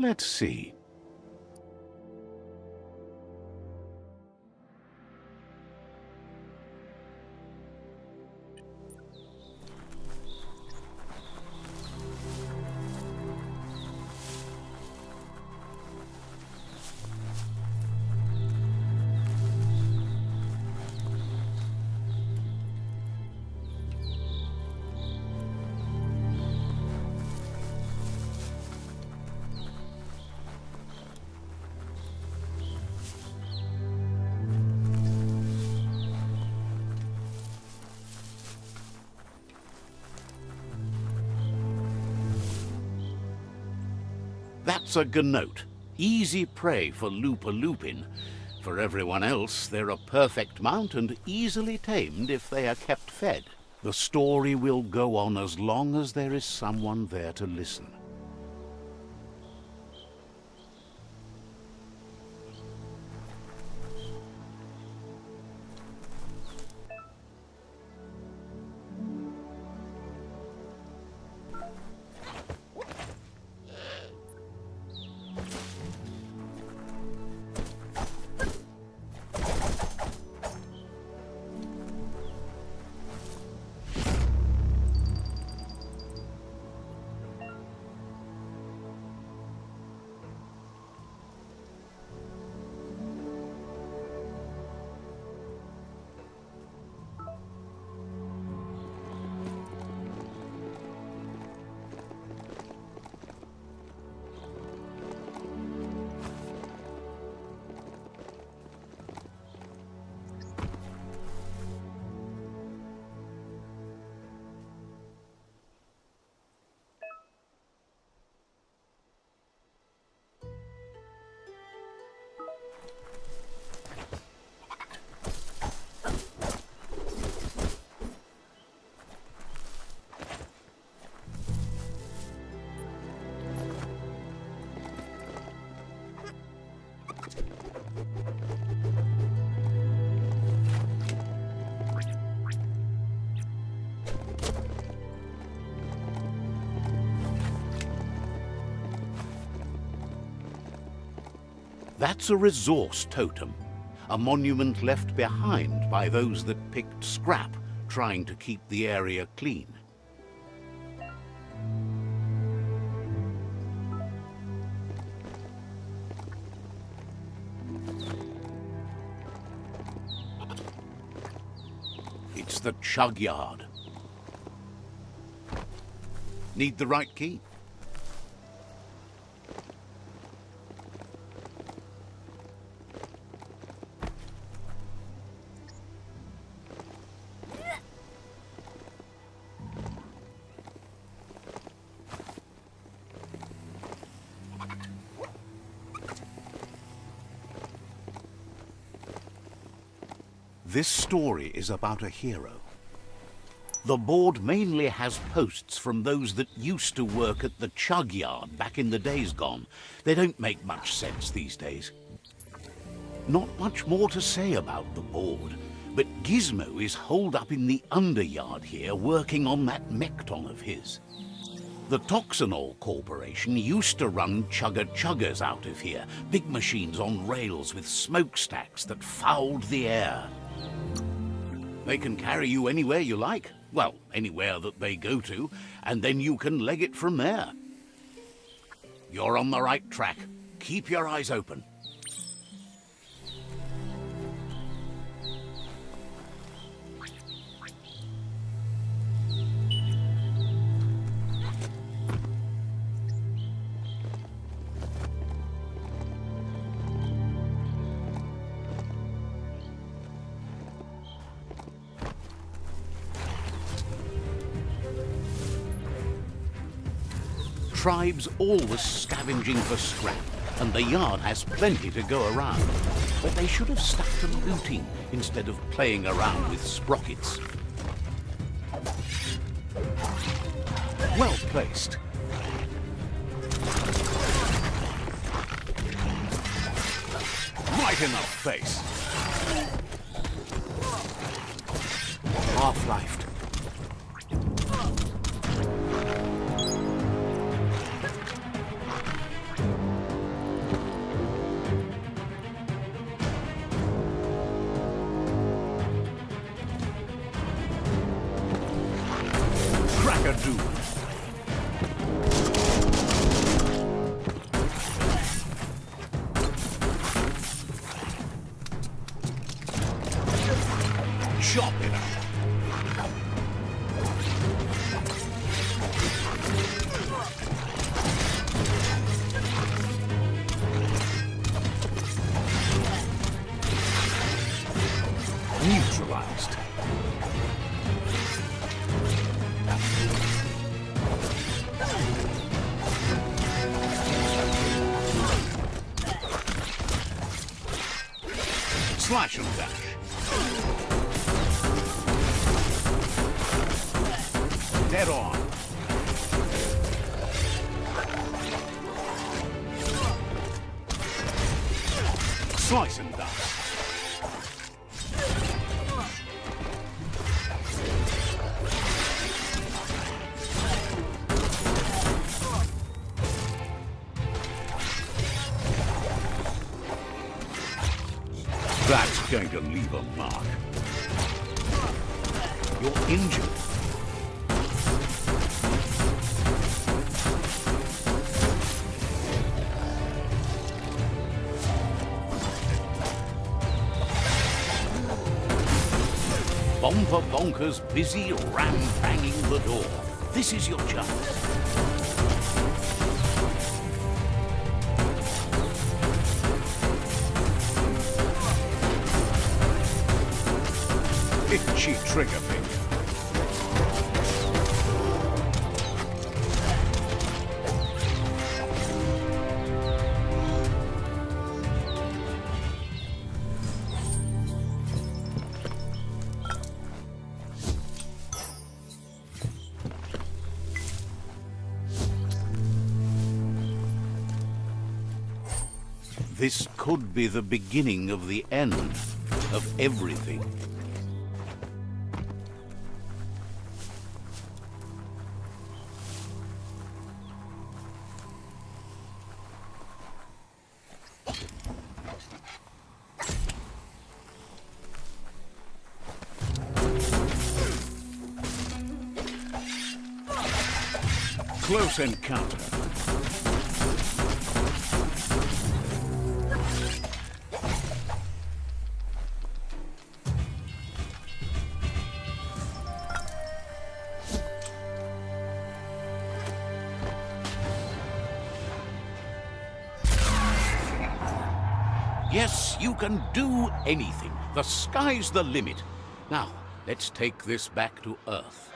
Let's see. That's a gnote, easy prey for Lupa-lupin. For everyone else, they're a perfect mount and easily tamed if they are kept fed. The story will go on as long as there is someone there to listen. That's a resource totem, a monument left behind by those that picked scrap, trying to keep the area clean. It's the chug yard. Need the right key? This story is about a hero. The board mainly has posts from those that used to work at the chug yard back in the days gone. They don't make much sense these days. Not much more to say about the board, but Gizmo is holed up in the underyard here working on that Mekton of his. The Toxanol Corporation used to run chugger-chuggers out of here, big machines on rails with smokestacks that fouled the air. They can carry you anywhere you like. Well, anywhere that they go to, and then you can leg it from there. You're on the right track. Keep your eyes open. Tribes always scavenging for scrap, and the yard has plenty to go around. But they should have stuck to looting instead of playing around with sprockets. Well placed. Right in the face. Half-lifed. Brigadoo. Chop it up. Neutralized. Slash and dash. Dead on. Slice and dice. That's going to leave a mark. You're injured. Bomber Bonker's busy ram-banging the door. This is your chance. Itchy trigger finger. This could be the beginning of the end of everything. Close encounter. Yes, you can do anything. The sky's the limit. Now, let's take this back to Earth.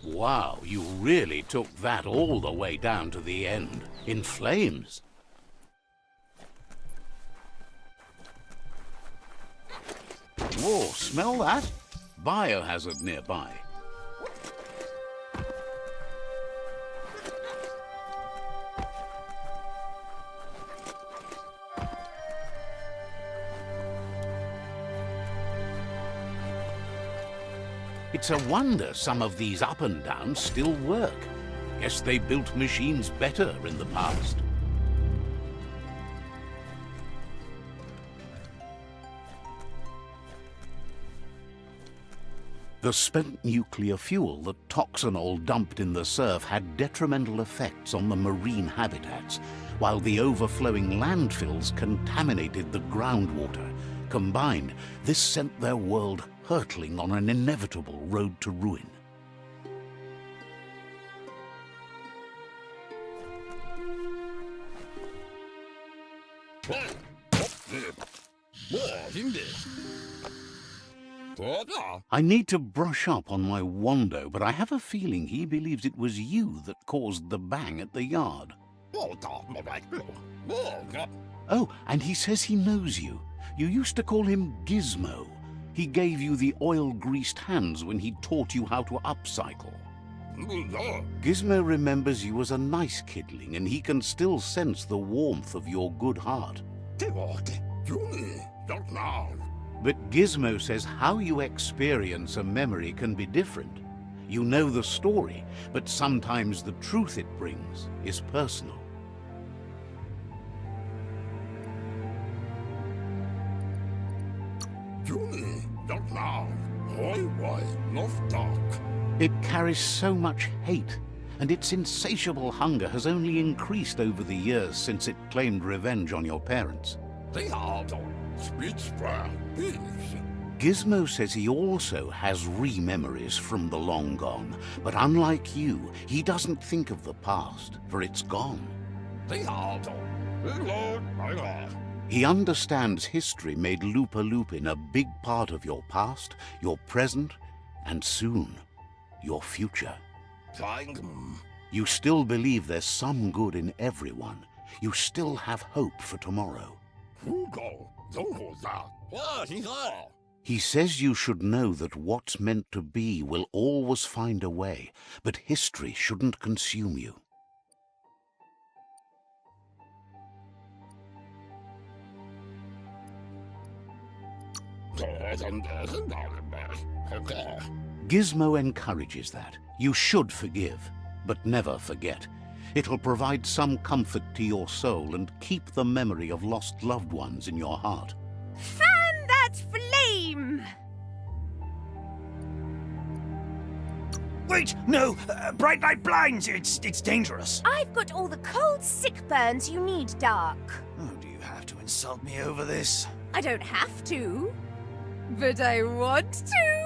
Wow, you really took that all the way down to the end, in flames. Whoa, smell that? Biohazard nearby. It's a wonder some of these up and downs still work. Guess they built machines better in the past. The spent nuclear fuel that Toxanol dumped in the surf had detrimental effects on the marine habitats, while the overflowing landfills contaminated the groundwater. Combined, this sent their world hurtling on an inevitable road to ruin. I need to brush up on my Wando, but I have a feeling he believes it was you that caused the bang at the yard. Oh, and he says he knows you. You used to call him Gizmo. He gave you the oil-greased hands when he taught you how to upcycle. Gizmo remembers you as a nice kidling, and he can still sense the warmth of your good heart. But Gizmo says how you experience a memory can be different. You know the story, but sometimes the truth it brings is personal. It carries so much hate, and its insatiable hunger has only increased over the years since it claimed revenge on your parents. Gizmo says he also has re-memories from the long gone, but unlike you, he doesn't think of the past, for it's gone. He understands history made Lupa Lupin a big part of your past, your present, and soon, your future. You still believe there's some good in everyone. You still have hope for tomorrow. He says you should know that what's meant to be will always find a way, but history shouldn't consume you. Gizmo encourages that. You should forgive, but never forget. It'll provide some comfort to your soul and keep the memory of lost loved ones in your heart. Fan that flame! Wait, no! Bright light blinds! It's dangerous! I've got all the cold sick burns you need, Dark. Oh, do you have to insult me over this? I don't have to, but I want to.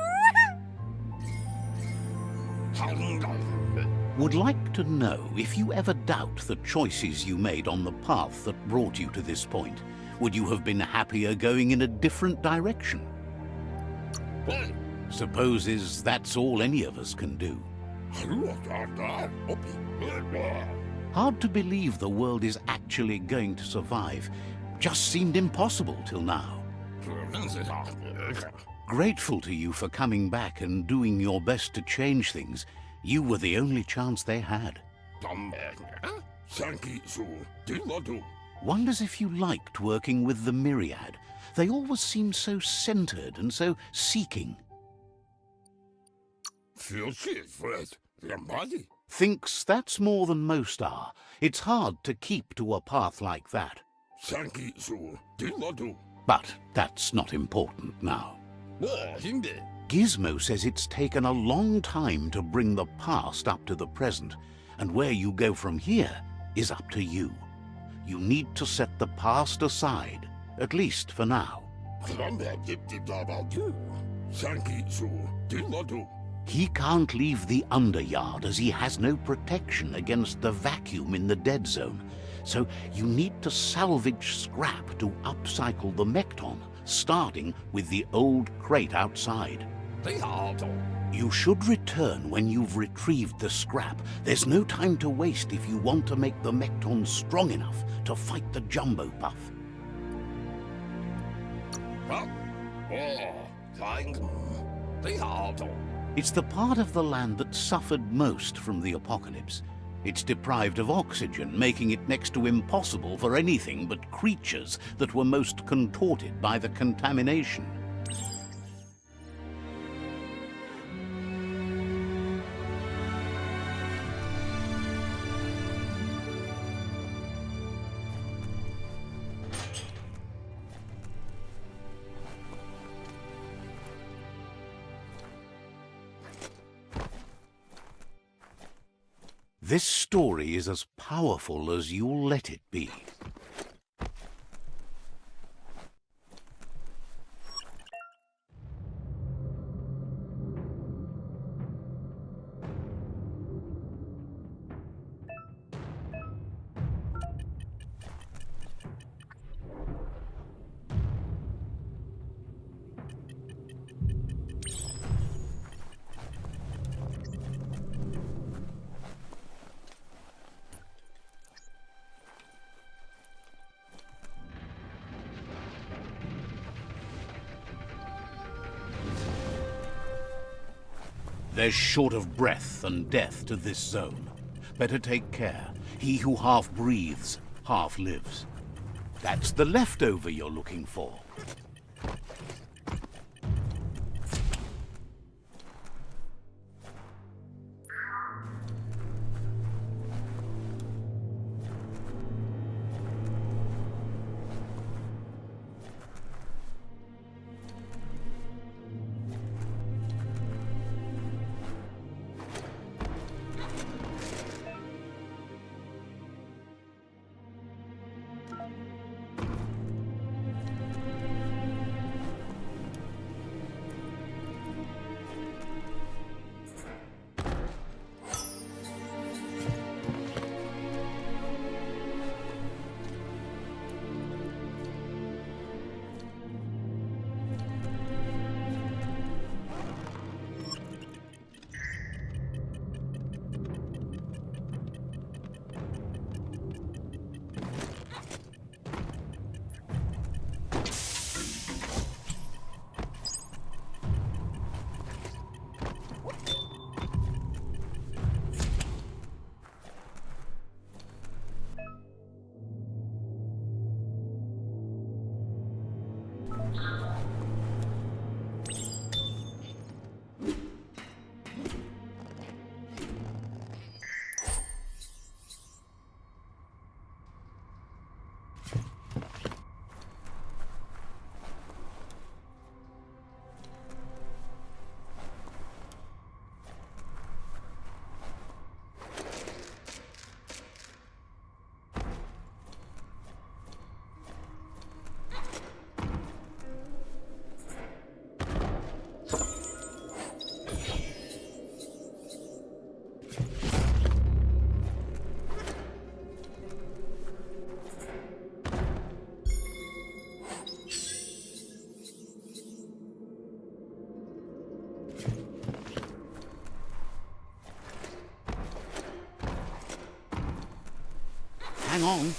Would like to know if you ever doubt the choices you made on the path that brought you to this point. Would you have been happier going in a different direction? Supposes that's all any of us can do. Hard to believe the world is actually going to survive. Just seemed impossible till now. Grateful to you for coming back and doing your best to change things. You were the only chance they had. Wonders if you liked working with the Myriad. They always seemed so centered and so seeking. Thinks that's more than most are. It's hard to keep to a path like that. But that's not important now. Gizmo says it's taken a long time to bring the past up to the present, and where you go from here is up to you. You need to set the past aside, at least for now. He can't leave the Underyard as he has no protection against the vacuum in the dead zone, so you need to salvage scrap to upcycle the Mekton, starting with the old crate outside. You should return when you've retrieved the scrap. There's no time to waste if you want to make the Mekton strong enough to fight the Jumbo Puff. It's the part of the land that suffered most from the apocalypse. It's deprived of oxygen, making it next to impossible for anything but creatures that were most contorted by the contamination. This story is as powerful as you'll let it be. There's short of breath and death to this zone. Better take care. He who half breathes, half lives. That's the leftover you're looking for. hang on.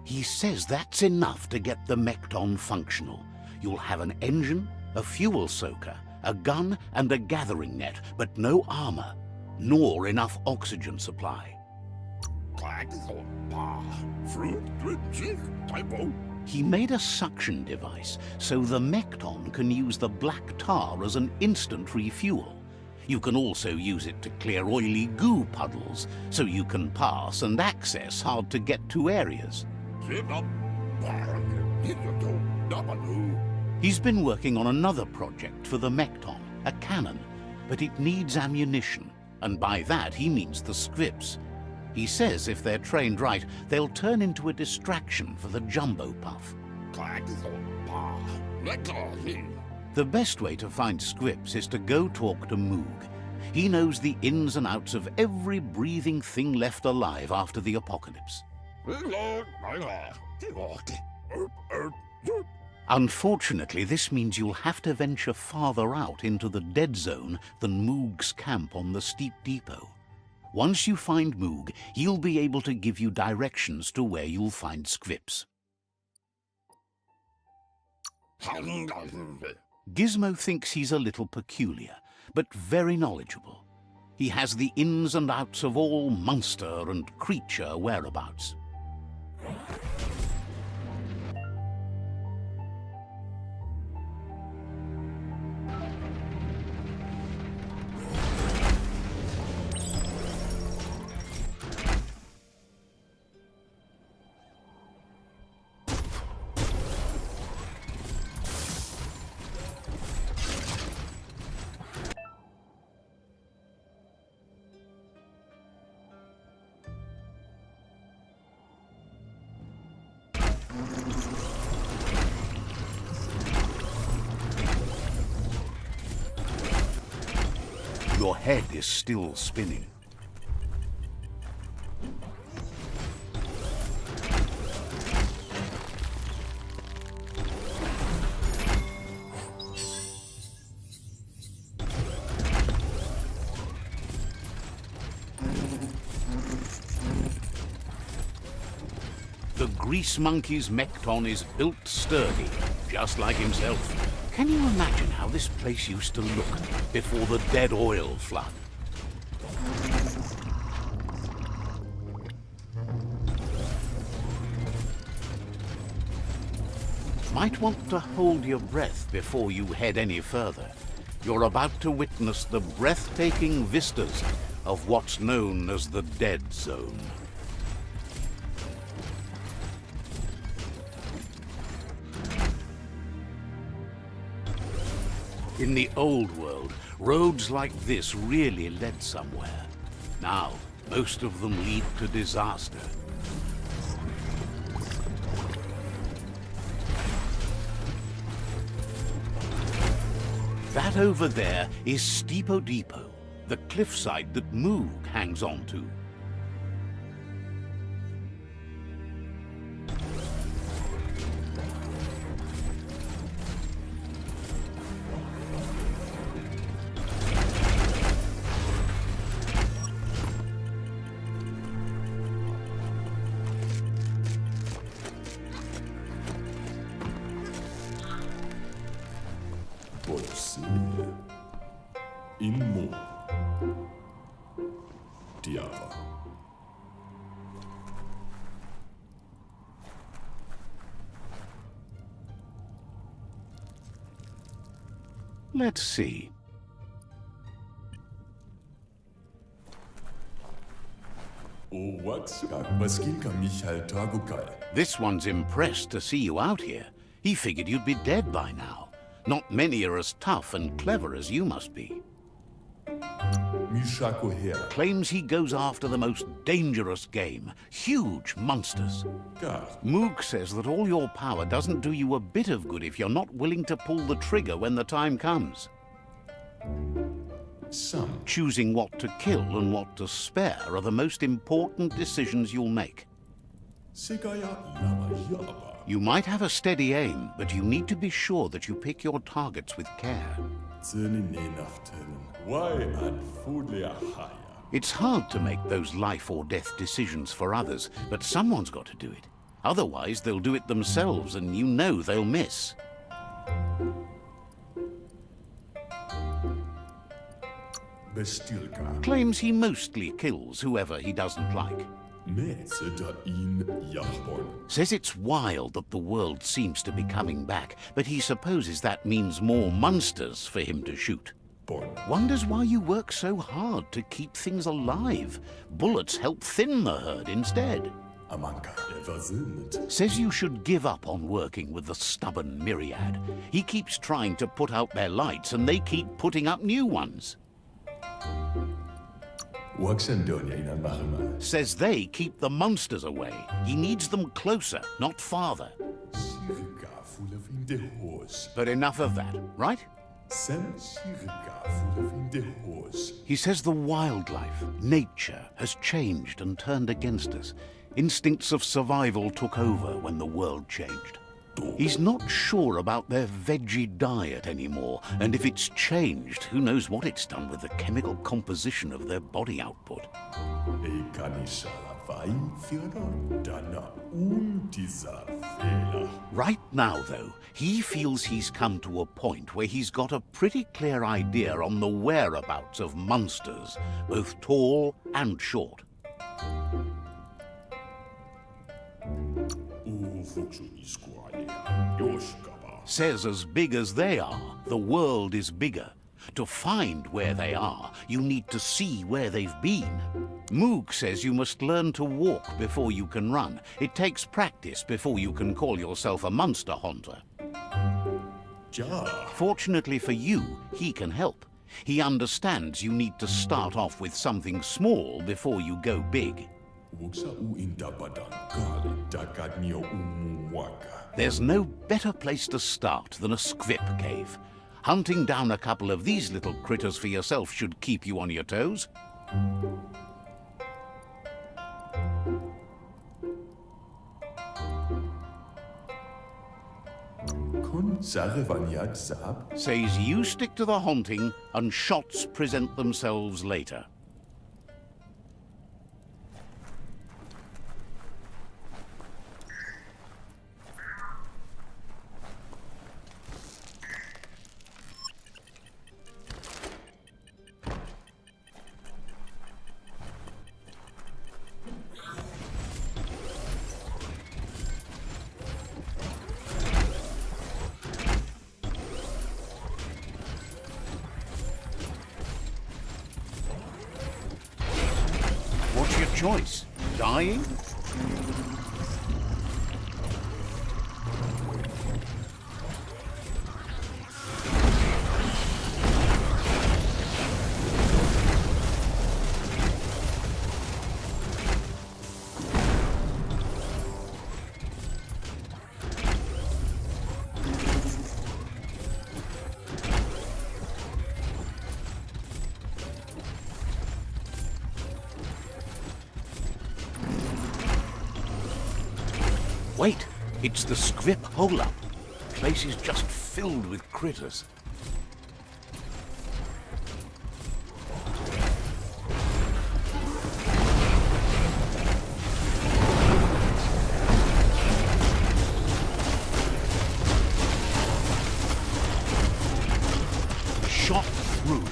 He says that's enough to get the Mekton functional. You'll have an engine, a fuel soaker, a gun and a gathering net, but no armor, nor enough oxygen supply. He made a suction device so the Mekton can use the black tar as an instant refuel. You can also use it to clear oily goo puddles, so you can pass and access hard-to-get-to areas. He's been working on another project for the Mekton, a cannon, but it needs ammunition, and by that he means the scripts. He says if they're trained right, they'll turn into a distraction for the jumbo puff. The best way to find scripts is to go talk to Moog. He knows the ins and outs of every breathing thing left alive after the apocalypse. Unfortunately, this means you'll have to venture farther out into the dead zone than Moog's camp on the steep depot. Once you find Moog, he'll be able to give you directions to where you'll find scripts. Gizmo thinks he's a little peculiar, but very knowledgeable. He has the ins and outs of all monster and creature whereabouts. Your head is still spinning. The grease monkey's Mekton is built sturdy, just like himself. Can you imagine how this place used to look before the dead oil flood? Might want to hold your breath before you head any further. You're about to witness the breathtaking vistas of what's known as the Dead Zone. In the old world, roads like this really led somewhere. Now, most of them lead to disaster. That over there is Steepo Depot, the cliffside that Moog hangs on to. Possibile. Immo. Diava. Let's see. O Waxrak, Maskinka Michael Tagukai. This one's impressed to see you out here. He figured you'd be dead by now. Not many are as tough and clever as you must be. Mishako her. Claims he goes after the most dangerous game, huge monsters. Gar. Moog says that all your power doesn't do you a bit of good if you're not willing to pull the trigger when the time comes. Some. Choosing what to kill and what to spare are the most important decisions you'll make. Segaya lama yaba. You might have a steady aim, but you need to be sure that you pick your targets with care. Zeni nenaftelen. Why an fudle haya? It's hard to make those life or death decisions for others, but someone's got to do it. Otherwise, they'll do it themselves, and you know they'll miss. Bestilka. Claims he mostly kills whoever he doesn't like. Metseda in Yahbon. Says it's wild that the world seems to be coming back, but he supposes that means more monsters for him to shoot. Bon. Wonders why you work so hard to keep things alive. Bullets help thin the herd instead. Amanka. Eversinnet. Says you should give up on working with the stubborn myriad. He keeps trying to put out their lights and they keep putting up new ones. Waxendonia in Mahama. Says they keep the monsters away. He needs them closer, not farther. Sirka full of in the horse. But enough of that, right? Sem Sirka full of in the horse. He says the wildlife, nature, has changed and turned against us. Instincts of survival took over when the world changed. He's not sure about their veggie diet anymore, and if it's changed, who knows what it's done with the chemical composition of their body output. E canisala vai fiano dana untiza vela. Right now, though, he feels he's come to a point where he's got a pretty clear idea on the whereabouts of monsters, both tall and short. Says as big as they are, the world is bigger. To find where they are, you need to see where they've been. Moog says you must learn to walk before you can run. It takes practice before you can call yourself a monster hunter. Ja. Fortunately for you, he can help. He understands you need to start off with something small before you go big. Wuksa u indabadan kale dagadnio umuwaka. There's no better place to start than a squip cave. Hunting down a couple of these little critters for yourself should keep you on your toes. Kun Sarevanyat Sab. Says you stick to the hunting and shots present themselves later. What's your choice? Dying? Wait, it's the scrip hole-up. The place is just filled with critters. Shot through.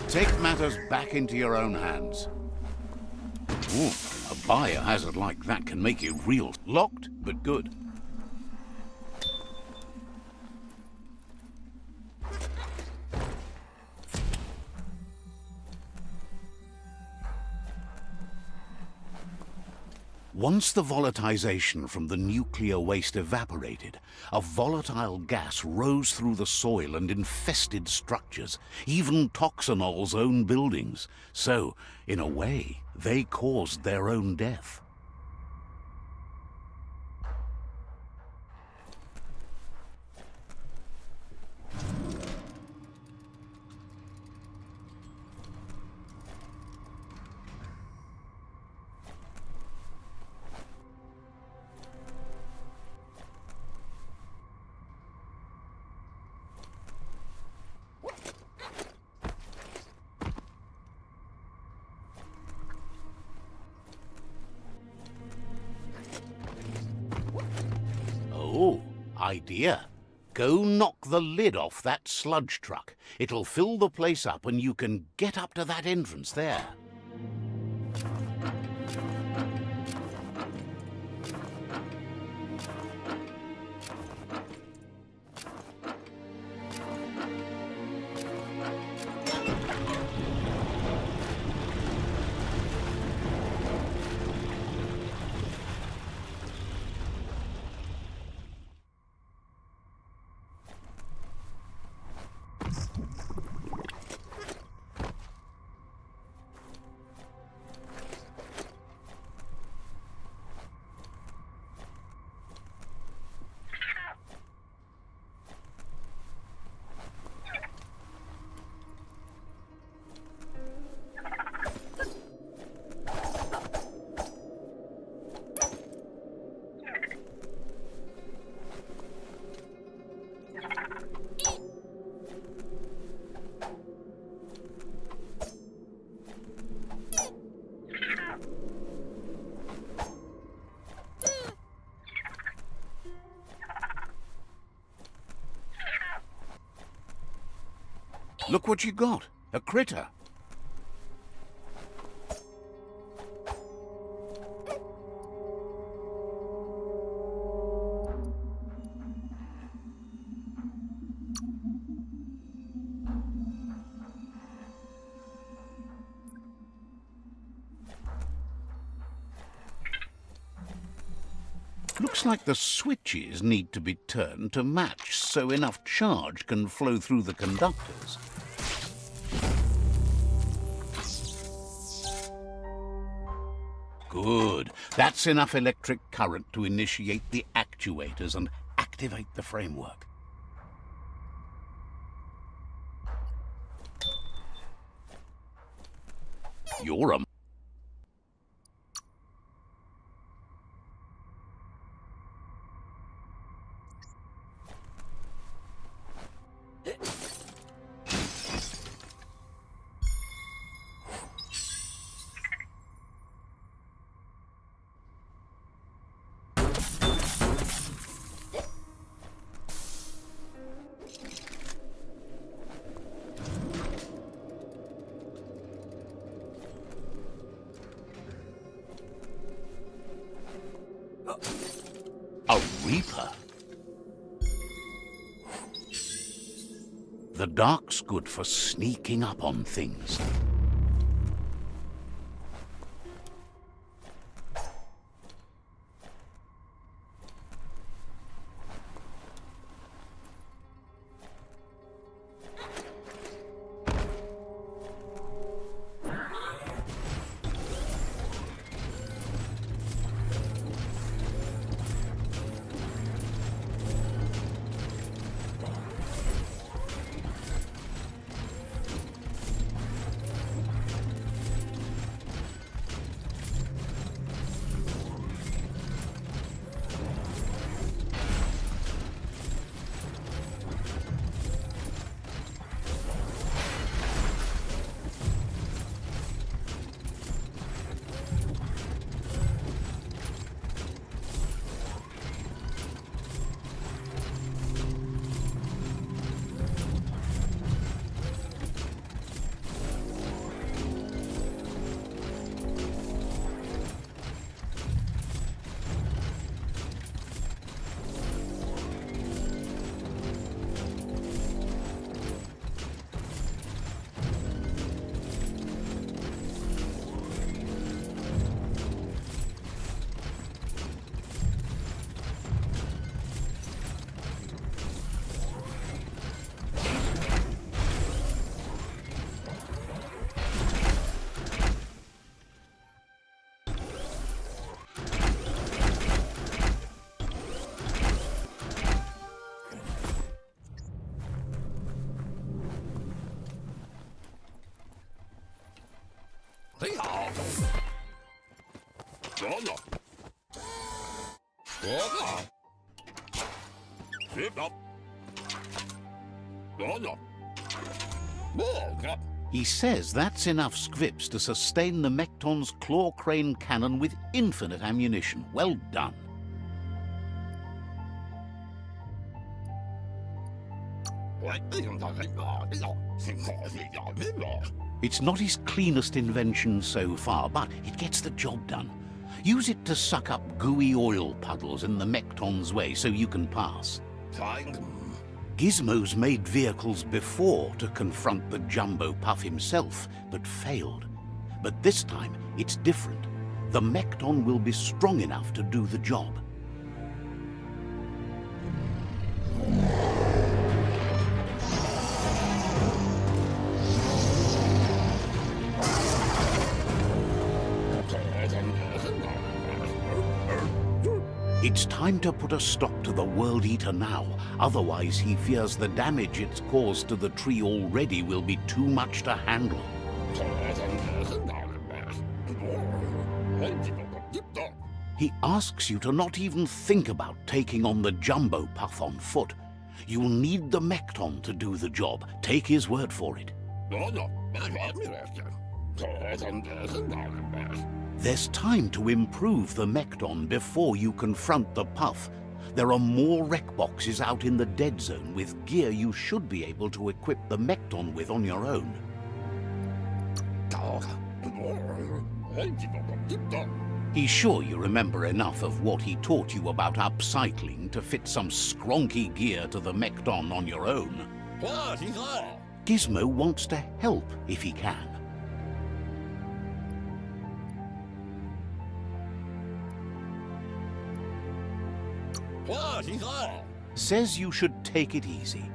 Take matters back into your own hands. Ooh, a biohazard like that can make you real locked, but good. Once the volatilization from the nuclear waste evaporated, a volatile gas rose through the soil and infested structures, even Toxanol's own buildings. So, in a way, they caused their own death. Oh, idea. Go knock the lid off that sludge truck. It'll fill the place up and you can get up to that entrance there. Look what you got. A critter. Looks like the switches need to be turned to match so enough charge can flow through the conductors. Good. That's enough electric current to initiate the actuators and activate the framework. You're a... A Reaper? The dark's good for sneaking up on things. He says that's enough scrips to sustain the Mekton's claw crane cannon with infinite ammunition. Well done. It's not his cleanest invention so far, but it gets the job done. Use it to suck up gooey oil puddles in the Mekton's way so you can pass. Gizmo's made vehicles before to confront the Jumbo Puff himself, but failed. But this time, it's different. The Mekton will be strong enough to do the job. It's time to put a stop to the World Eater now, otherwise he fears the damage it's caused to the tree already will be too much to handle. He asks you to not even think about taking on the Jumbo Puff on foot. You'll need the Mekton to do the job. Take his word for it. There's time to improve the Mekton before you confront the Puff. There are more wreck boxes out in the dead zone with gear you should be able to equip the Mekton with on your own. He's sure you remember enough of what he taught you about upcycling to fit some skronky gear to the Mekton on your own. Gizmo wants to help if he can. Says you should take it easy.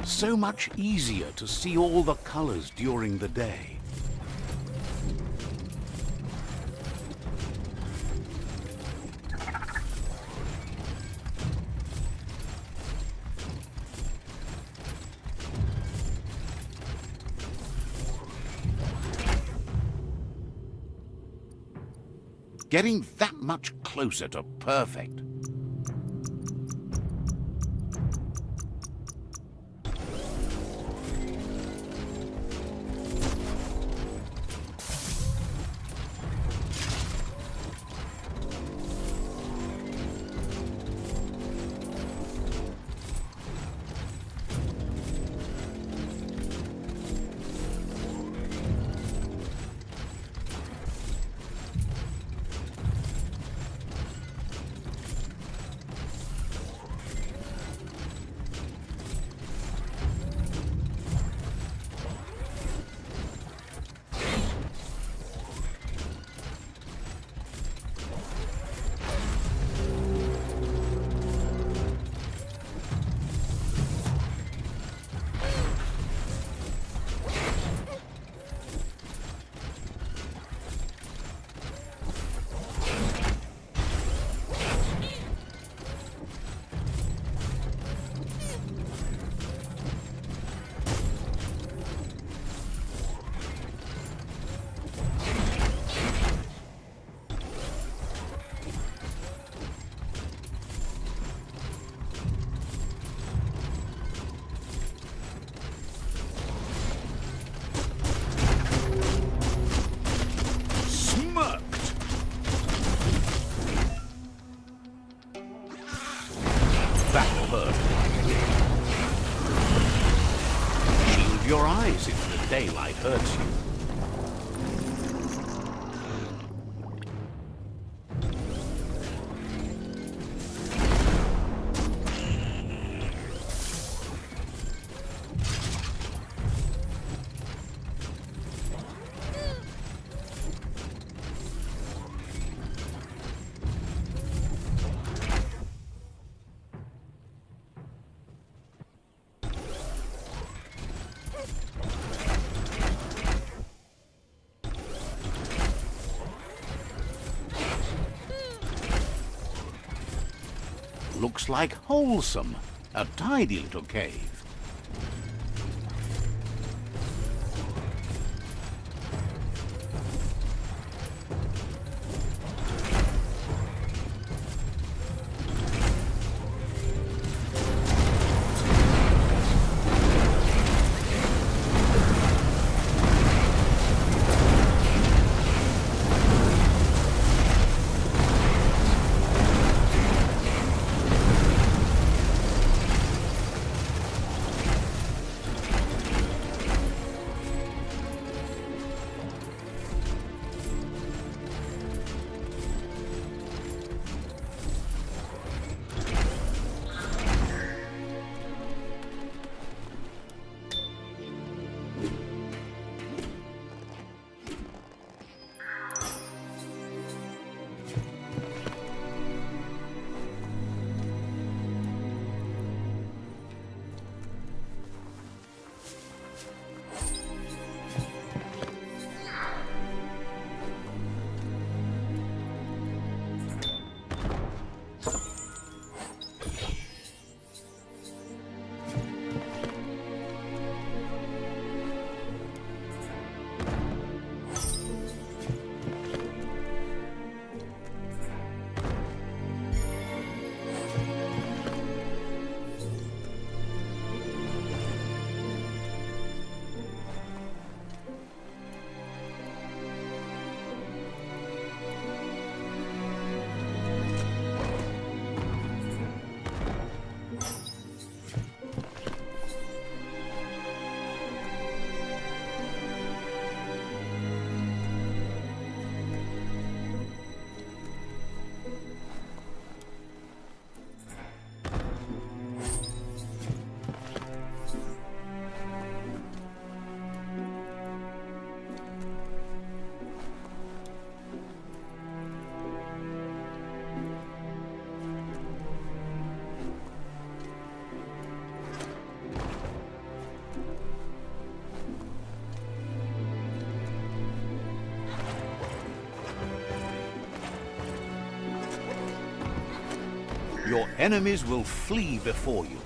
So much easier to see all the colors during the day. Getting that much closer to perfect. Shield your eyes if the daylight hurts you. looks like wholesome. A tidy little cave. Your enemies will flee before you.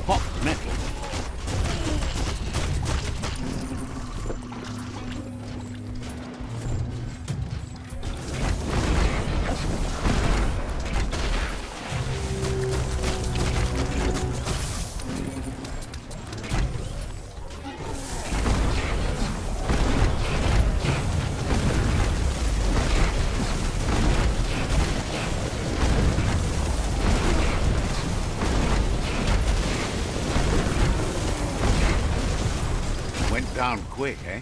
Hot metal. Went down quick, eh?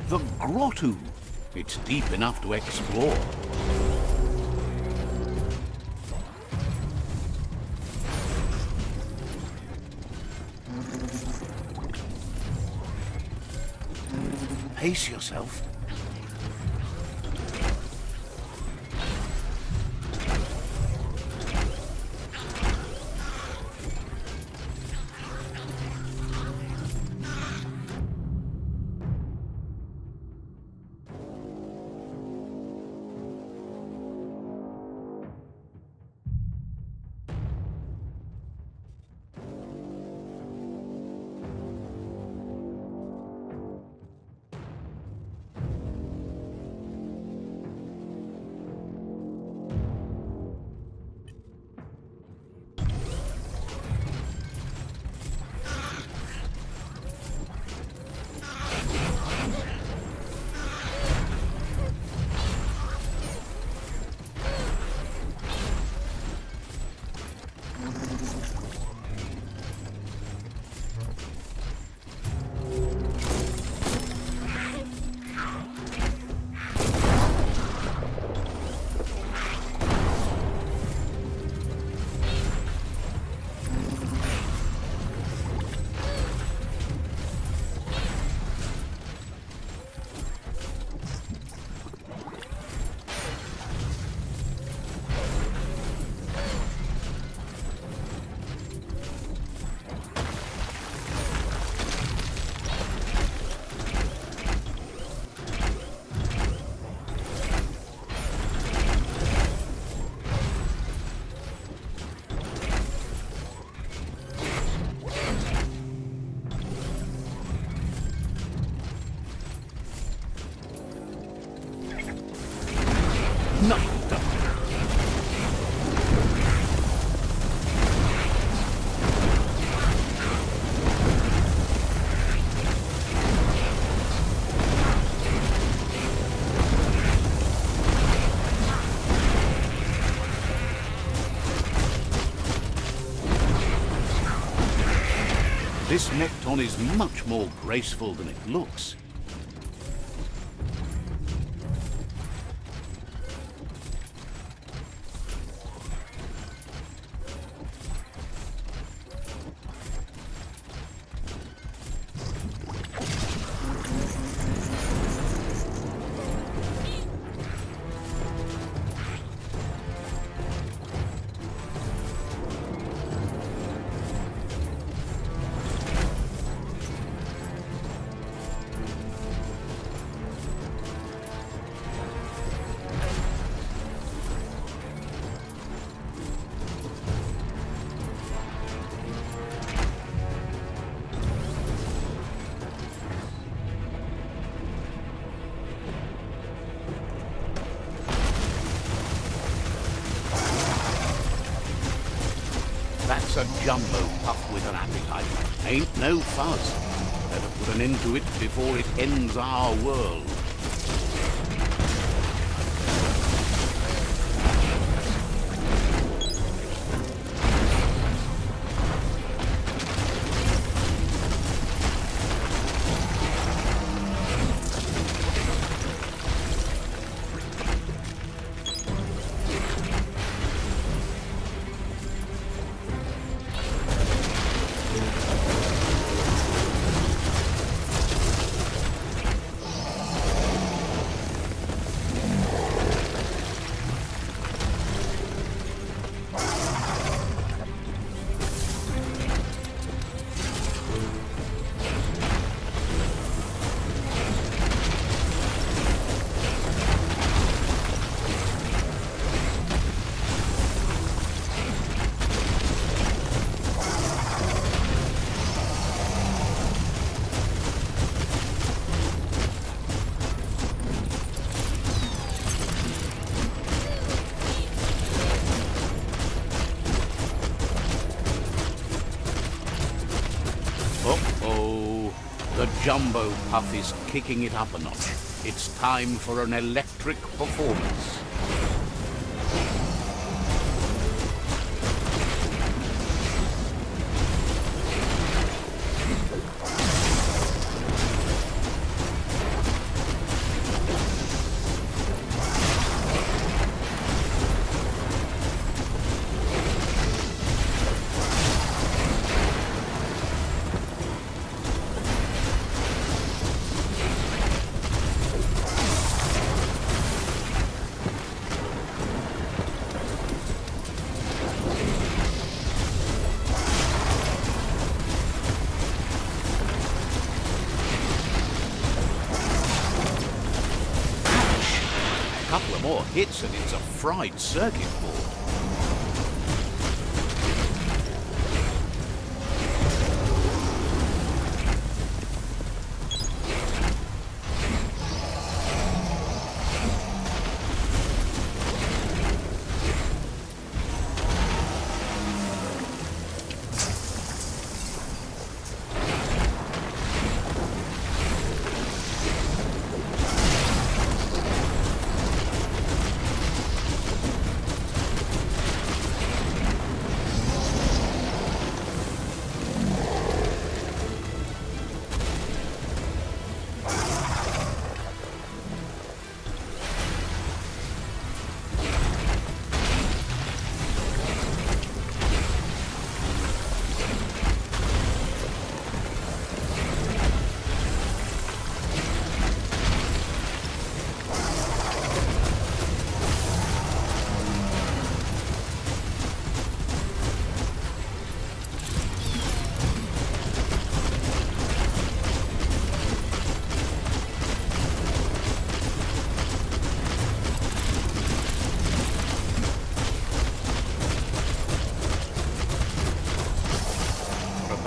The grotto. It's deep enough to explore. Pace yourself. Night Doctor. This Nekton is much more graceful than it looks. That's a jumbo puff with an appetite. Ain't no fuzz. Better put an end to it before it ends our world. Uh-oh. The jumbo puff is kicking it up a notch. It's time for an electric performance. A couple of more hits and it's a fried circuit board.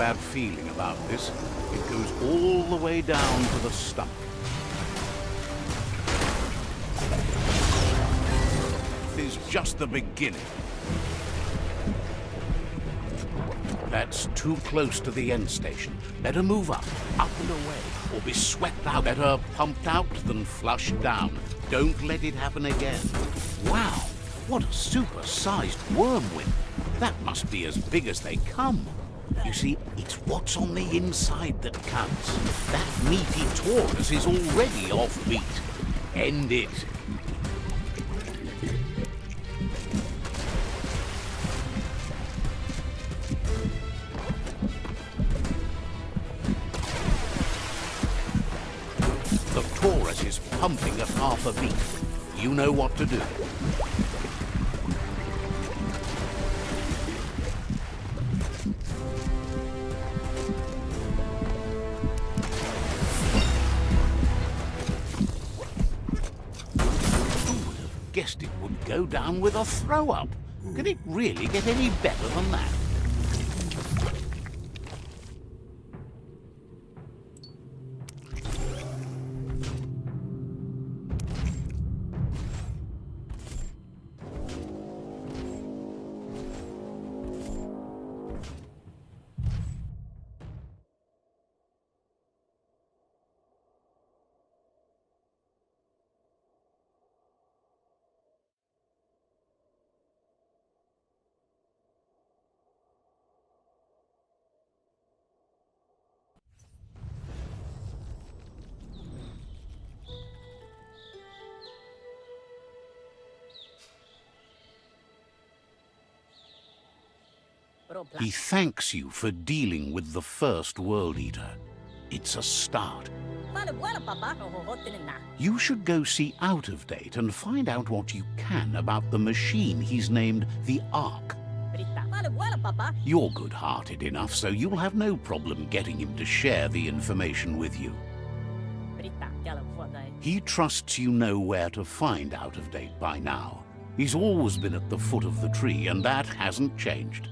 bad feeling about this. It goes all the way down to the stomach. This is just the beginning. That's too close to the end station. Better move up and away, or be swept out. Better pumped out than flushed down. Don't let it happen again. Wow, what a super-sized wormwing. That must be as big as they come. You see, it's what's on the inside that counts. That meaty Taurus is already offbeat. End it. The Taurus is pumping at half a beat. You know what to do. Guessed it would go down with a throw-up. Could it really get any better than that? He thanks you for dealing with the first World Eater. It's a start. You should go see Out of Date and find out what you can about the machine he's named the Ark. You're good-hearted enough, so you'll have no problem getting him to share the information with you. He trusts you know where to find Out of Date by now. He's always been at the foot of the tree, and that hasn't changed.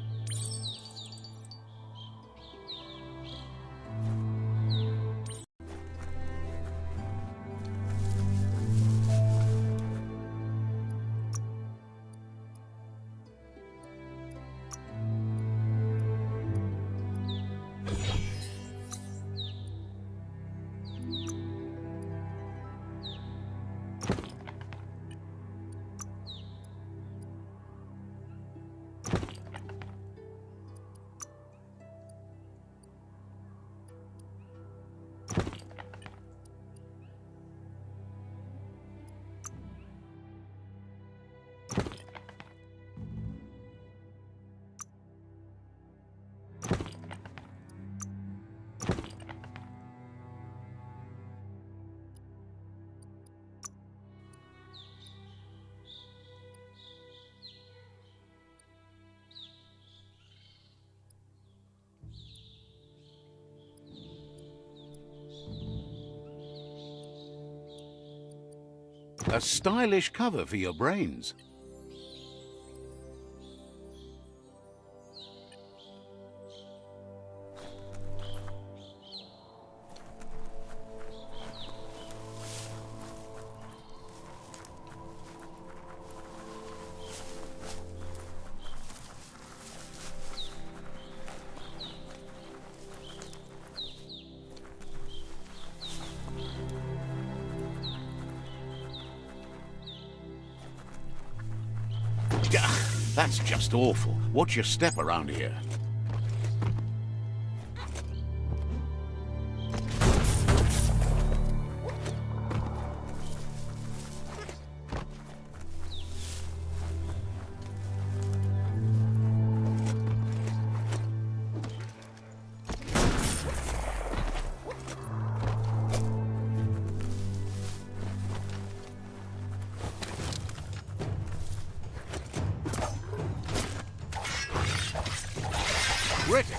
A stylish cover for your brains. That's just awful. Watch your step around here. Critic.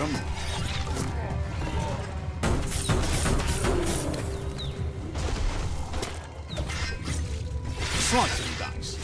Welcome. Slicing dice.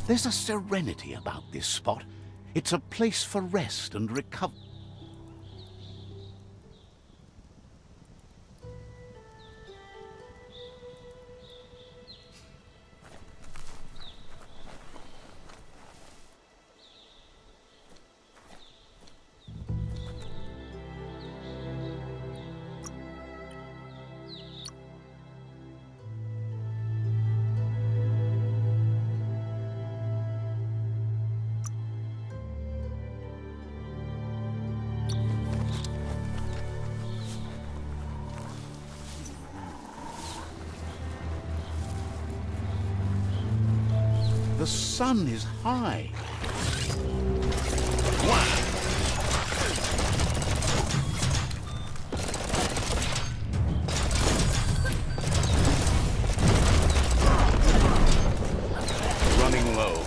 There's a serenity about this spot. It's a place for rest and recovery. The sun is high. Wow! Running low.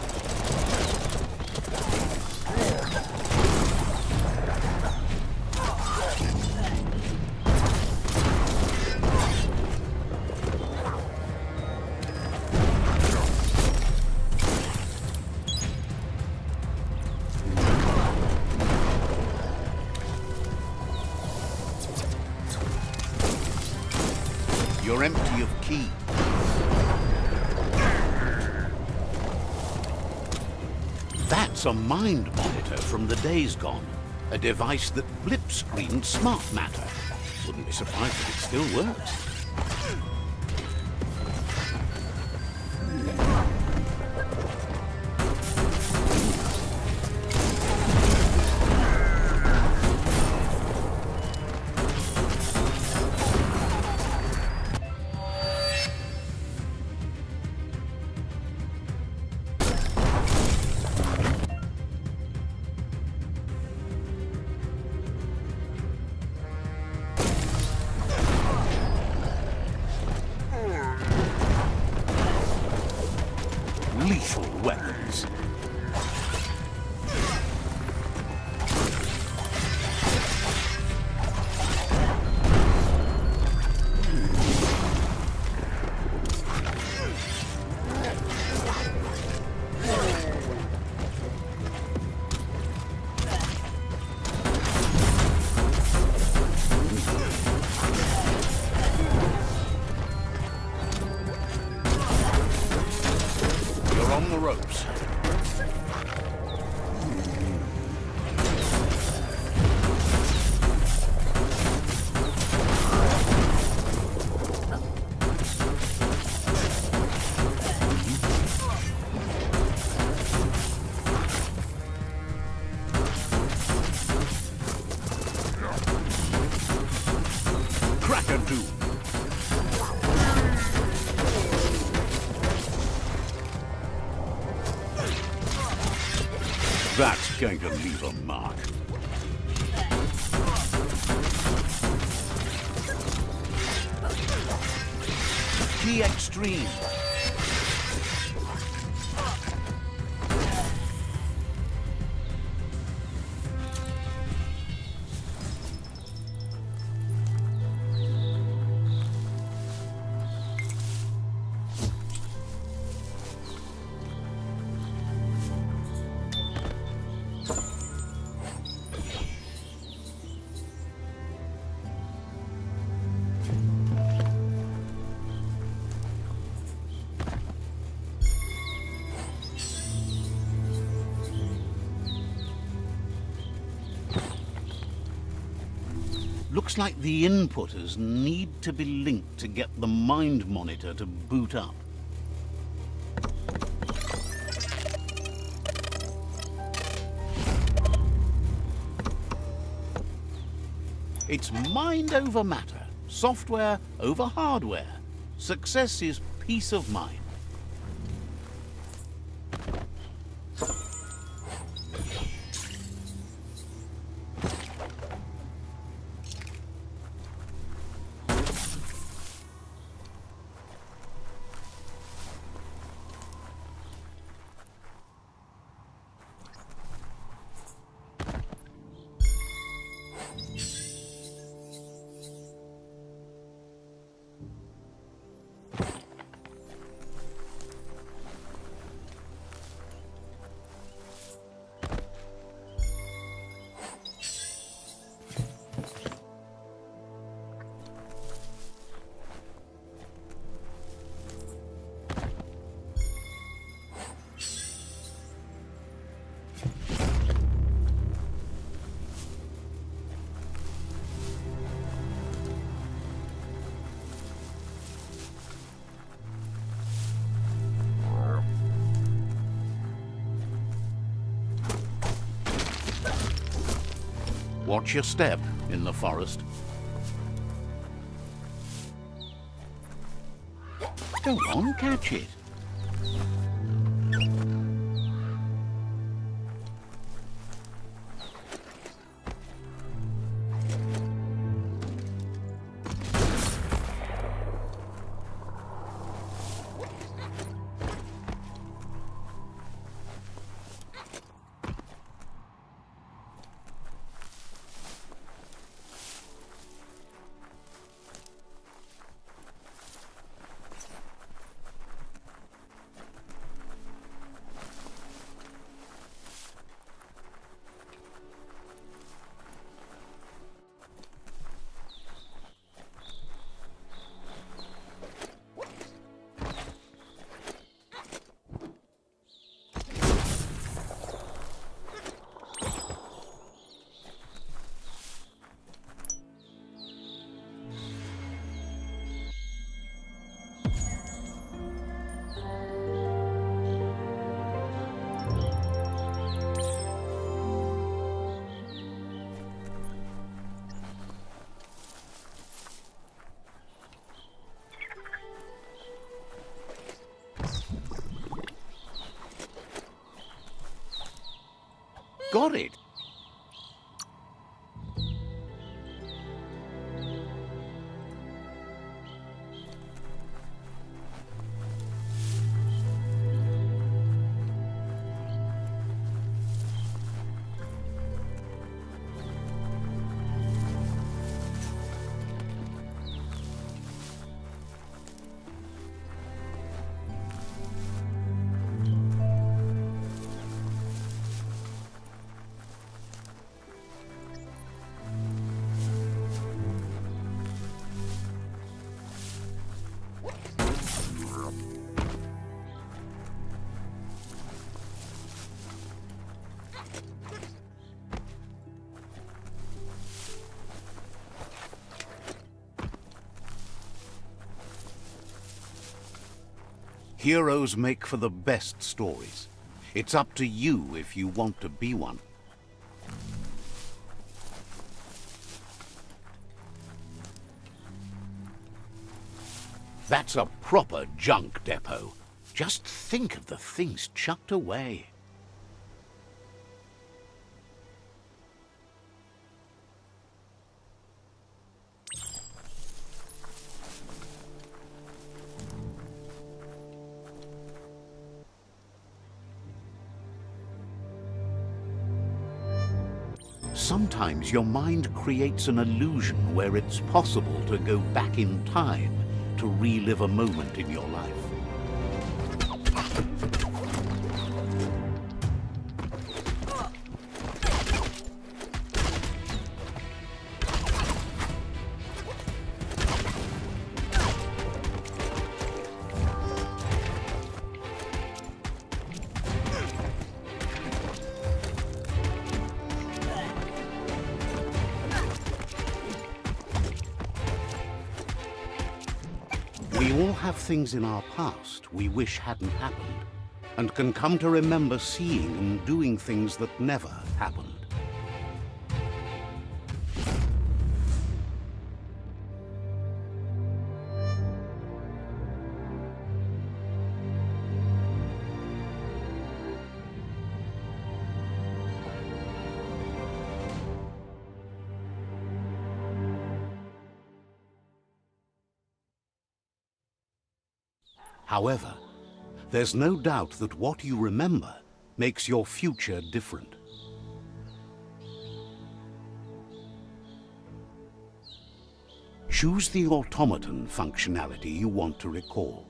You're empty of ki. That's a mind monitor from the days gone. A device that blip-screened smart matter. Wouldn't be surprised if it still works. Lethal weapons. On the ropes. Crack-a-doom. That's going to leave a mark. Ki extreme. Looks like the inputters need to be linked to get the mind monitor to boot up. It's mind over matter, software over hardware. Success is peace of mind. Watch your step in the forest. Go on, catch it. Got it. Heroes make for the best stories. It's up to you if you want to be one. That's a proper junk depot. Just think of the things chucked away. Sometimes your mind creates an illusion where it's possible to go back in time to relive a moment in your life. We all have things in our past we wish hadn't happened, and can come to remember seeing and doing things that never happened. However, there's no doubt that what you remember makes your future different. Choose the automaton functionality you want to recall.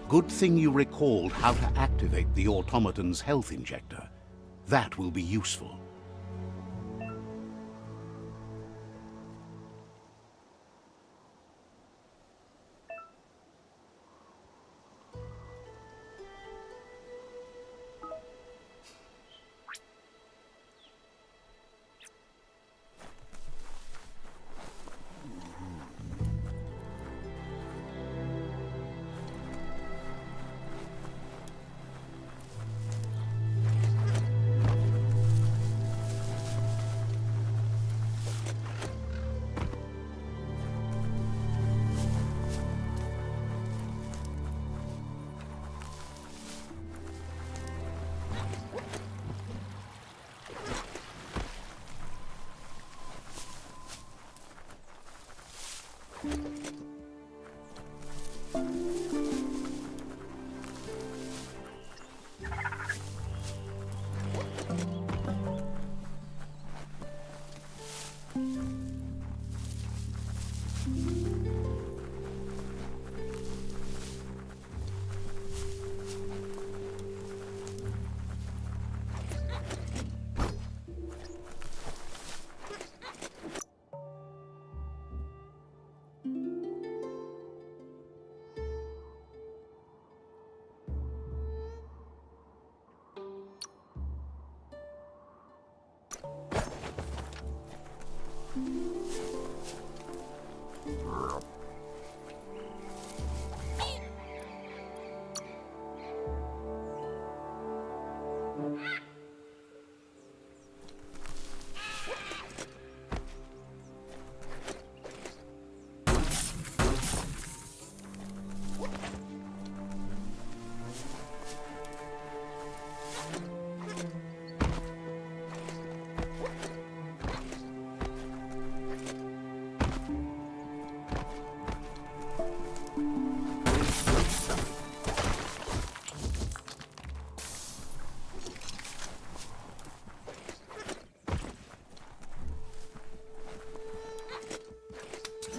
Good thing you recalled how to activate the automaton's health injector. That will be useful.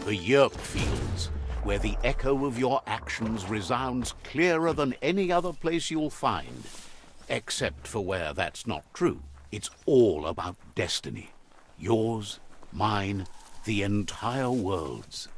The yerp fields, where the echo of your actions resounds clearer than any other place you'll find. Except for where that's not true. It's all about destiny. Yours, mine, the entire world's.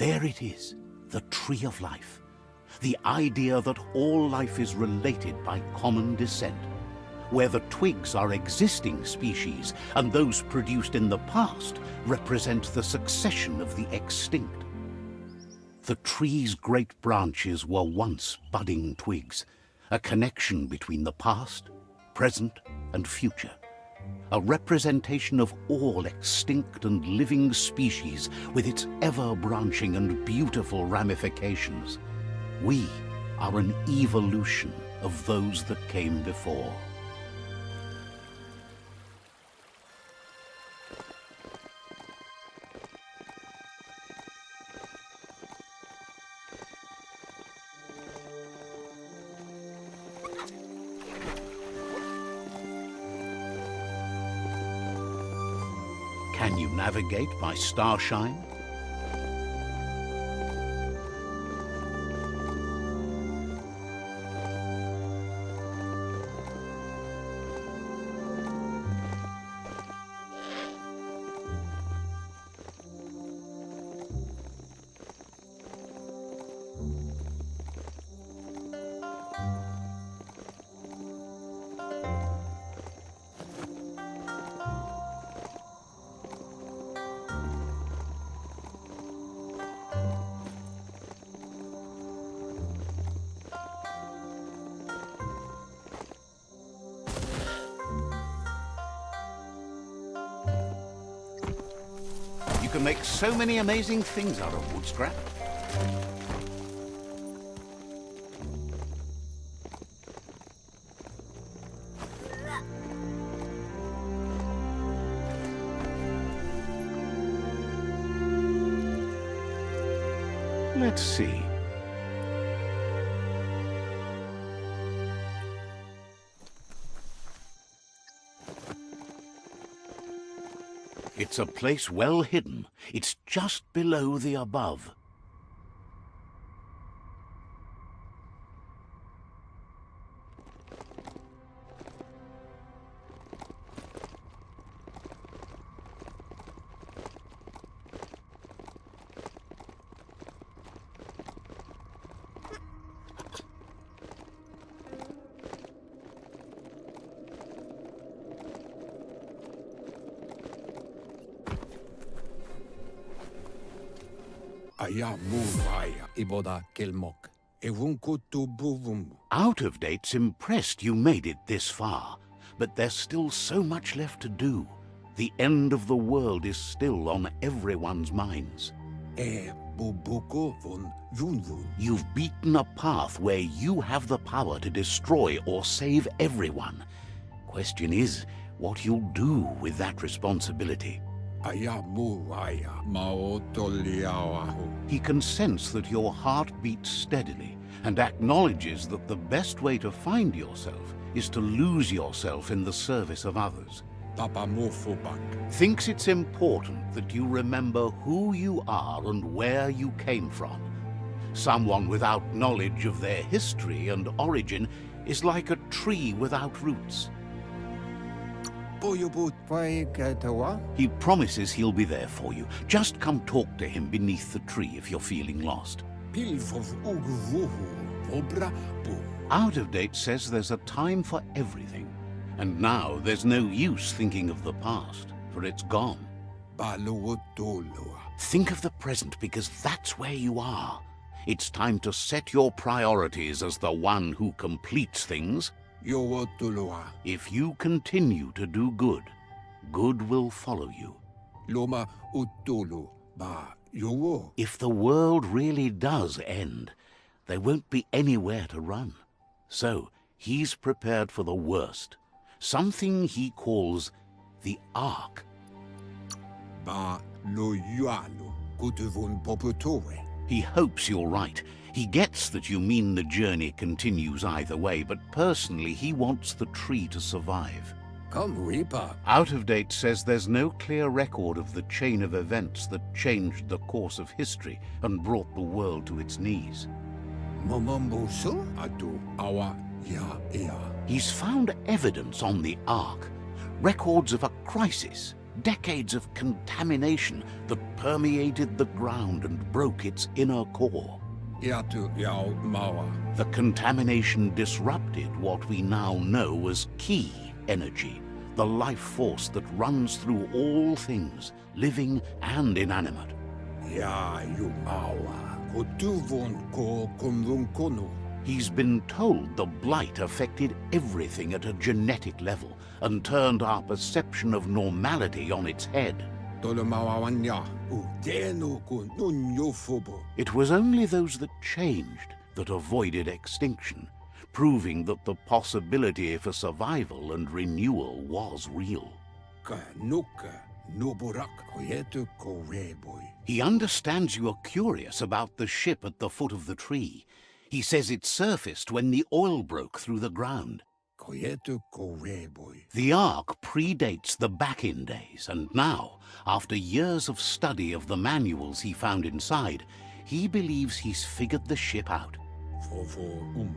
There it is, the tree of life. The idea that all life is related by common descent, where the twigs are existing species and those produced in the past represent the succession of the extinct. The tree's great branches were once budding twigs, a connection between the past, present, and future. A representation of all extinct and living species with its ever-branching and beautiful ramifications. We are an evolution of those that came before. Can you navigate by starshine? You can make so many amazing things out of wood scrap. Let's see. It's a place well hidden. It's just below the above. Out of Date's impressed you made it this far, but there's still so much left to do. The end of the world is still on everyone's minds. You've beaten a path where you have the power to destroy or save everyone. Question is, what you'll do with that responsibility. He can sense that your heart beats steadily and acknowledges that the best way to find yourself is to lose yourself in the service of others. Thinks it's important that you remember who you are and where you came from. Someone without knowledge of their history and origin is like a tree without roots. He promises he'll be there for you. Just come talk to him beneath the tree if you're feeling lost. Out of Date says there's a time for everything. And now there's no use thinking of the past, for it's gone. Think of the present, because that's where you are. It's time to set your priorities as the one who completes things. If you continue to do good, good will follow you. If the world really does end, there won't be anywhere to run. So he's prepared for the worst, something he calls the Ark. He hopes you're right. He gets that you mean the journey continues either way, but personally he wants the tree to survive. Out of Date says there's no clear record of the chain of events that changed the course of history and brought the world to its knees. He's found evidence on the Ark, records of a crisis, decades of contamination that permeated the ground and broke its inner core. The contamination disrupted what we now know as key energy, the life force that runs through all things, living and inanimate. Kotuvon ko konvunkono. He's been told the blight affected everything at a genetic level and turned our perception of normality on its head. Tolomawanya. Udeno ko nunyofobo. It was only those that changed that avoided extinction, proving that the possibility for survival and renewal was real. Ka nuka noborak koyetu koreboy. He understands you are curious about the ship at the foot of the tree. He says it surfaced when the oil broke through the ground. Koyetu koreboy. The Ark predates the back-in days, and now, after years of study of the manuals he found inside, he believes he's figured the ship out. Fofo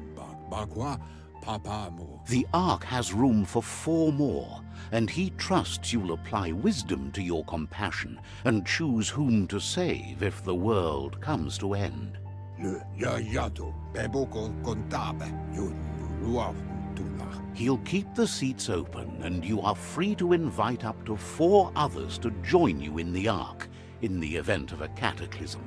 bagwa papamo. The Ark has room for 4 more, and he trusts you'll apply wisdom to your compassion and choose whom to save if the world comes to end. Le yayato beboko kontabe. Yun luaf tula. He'll keep the seats open, and you are free to invite up to 4 others to join you in the Ark in the event of a cataclysm.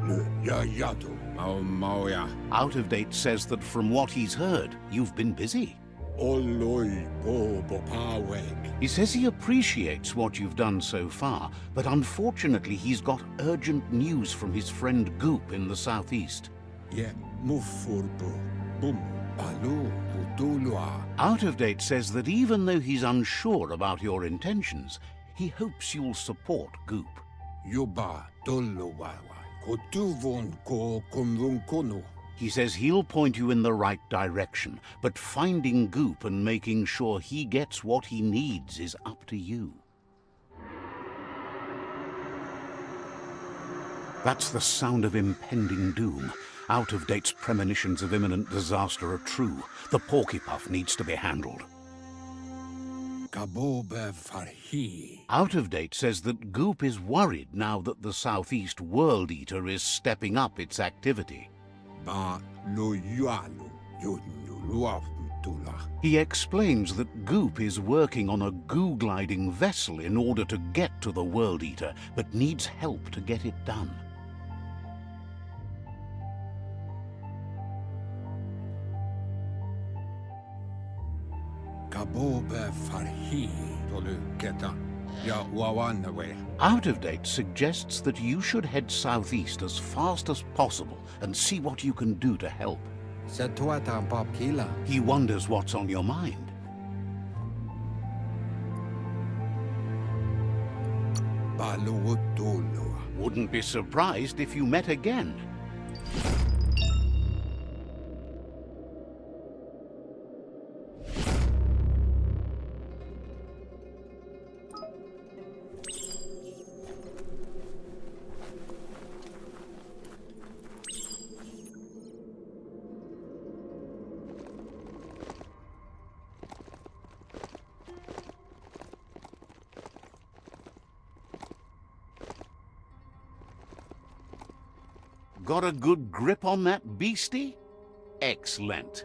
Le yayato maoya. Out of Date says that from what he's heard, you've been busy. Oloi bo bopaweg. He says he appreciates what you've done so far, but unfortunately he's got urgent news from his friend Goop in the southeast. Ye mufurbo. Bum balu utulua. Out of Date says that even though he's unsure about your intentions, he hopes you'll support Goop. Yuba tolowawa. Kotuvon ko konvunkono. He says he'll point you in the right direction, but finding Goop and making sure he gets what he needs is up to you. That's the sound of impending doom. Out of Date's premonitions of imminent disaster are true. The Porkypuff needs to be handled. Kabobe farhi. Out of Date says that Goop is worried now that the Southeast World Eater is stepping up its activity. Ba lo yualu. Yun luaf tula. He explains that Goop is working on a goo-gliding vessel in order to get to the World Eater, but needs help to get it done. Kabobe farhi. Tolu keta. Ya wawanawe. Out of Date suggests that you should head southeast as fast as possible and see what you can do to help. Setuata pop kila. He wonders what's on your mind. Balu utulu. Wouldn't be surprised if you met again. Got a good grip on that beastie? Excellent.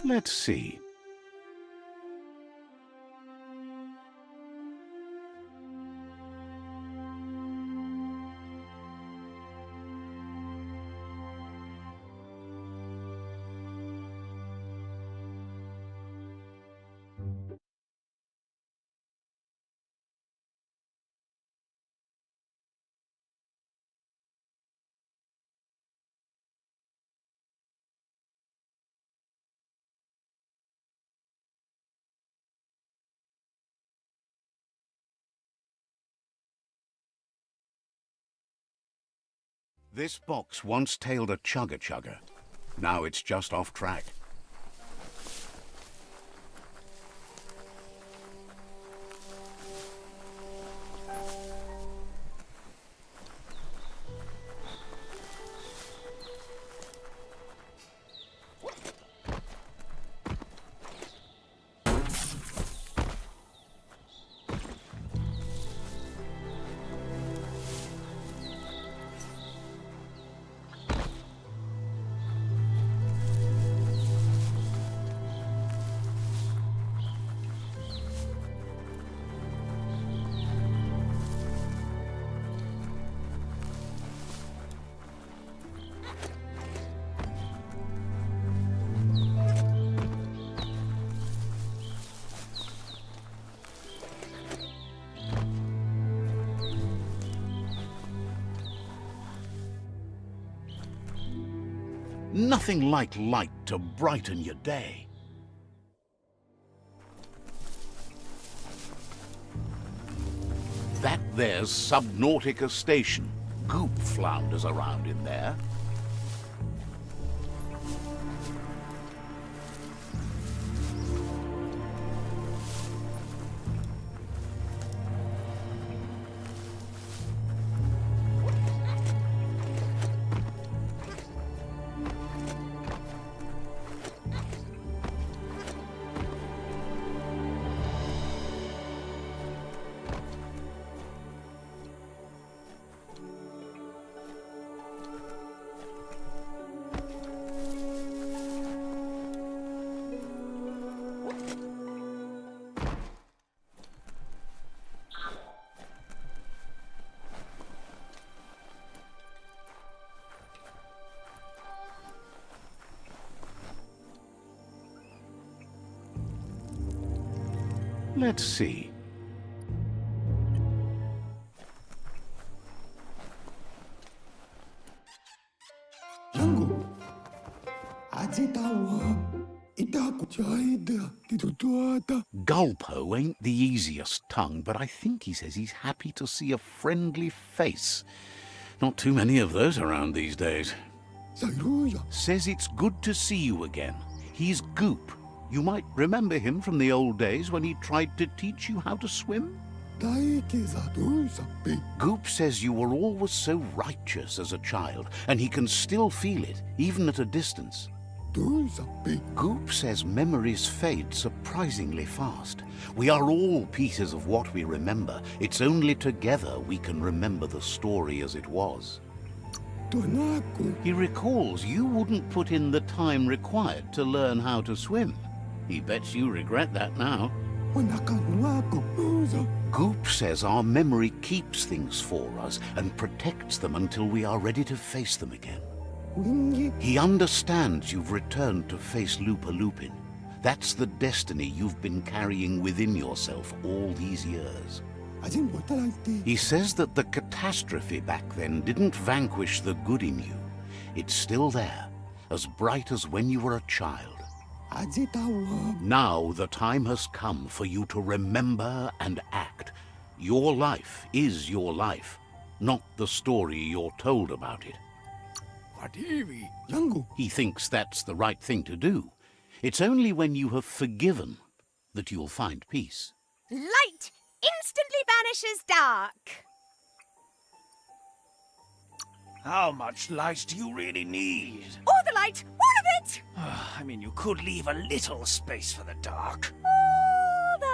Let's see. This box once tailed a chugger-chugger. Now it's just off track. Nothing like light to brighten your day. That there's Subnautica Station. Goop flounders around in there. Let's see. Yangu, Azitawa, Itakuchaida, Tituata. Gulpo ain't the easiest tongue, but I think he says he's happy to see a friendly face. Not too many of those around these days. Saruya, Says it's good to see you again. He's Goop. You might remember him from the old days when he tried to teach you how to swim. Daikeza Dusape, Goop says you were always so righteous as a child, and he can still feel it, even at a distance. Dusape, Goop says memories fade surprisingly fast. We are all pieces of what we remember. It's only together we can remember the story as it was. Tonaku, He recalls you wouldn't put in the time required to learn how to swim. He bets you regret that now. Wanakanuaku, Uza, Goop says our memory keeps things for us and protects them until we are ready to face them again. Wingi, He understands you've returned to face Lupa Lupin. That's the destiny you've been carrying within yourself all these years. Azimbotalante, He says that the catastrophe back then didn't vanquish the good in you. It's still there, as bright as when you were a child. Azitawa, Now the time has come for you to remember and act. Your life is your life, not the story you're told about it. Wadivi, Yangu, He thinks that's the right thing to do. It's only when you have forgiven that you'll find peace. Light instantly banishes dark. How much light do you really need? All the light, all of it! I mean, you could leave a little space for the dark. All the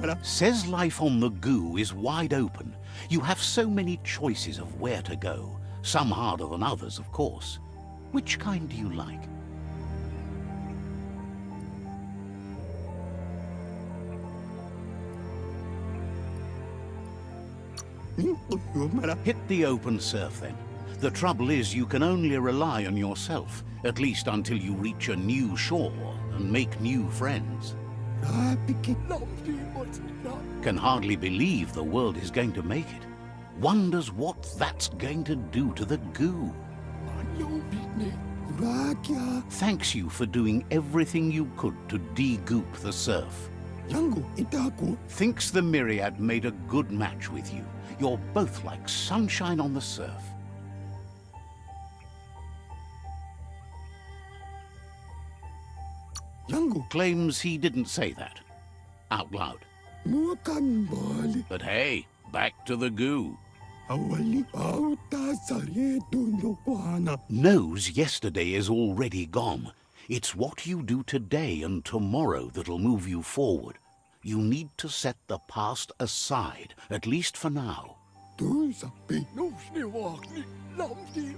light. Says life on the goo is wide open. You have so many choices of where to go. Some harder than others, of course. Which kind do you like? Hit the open surf then. The trouble is you can only rely on yourself, at least until you reach a new shore and make new friends. Can hardly believe the world is going to make it. Wonders what that's going to do to the goo. Thanks you for doing everything you could to de-goop the surf. Yangu, Itaku, Thinks the Myriad made a good match with you. You're both like sunshine on the surf. Yango, Claims he didn't say that out loud. mukan bali. But hey, back to the goo. Awali auta sare dundo kuhana. Knows yesterday is already gone. It's what you do today and tomorrow that'll move you forward. You need to set the past aside, at least for now. Tu sabi no ni lamdi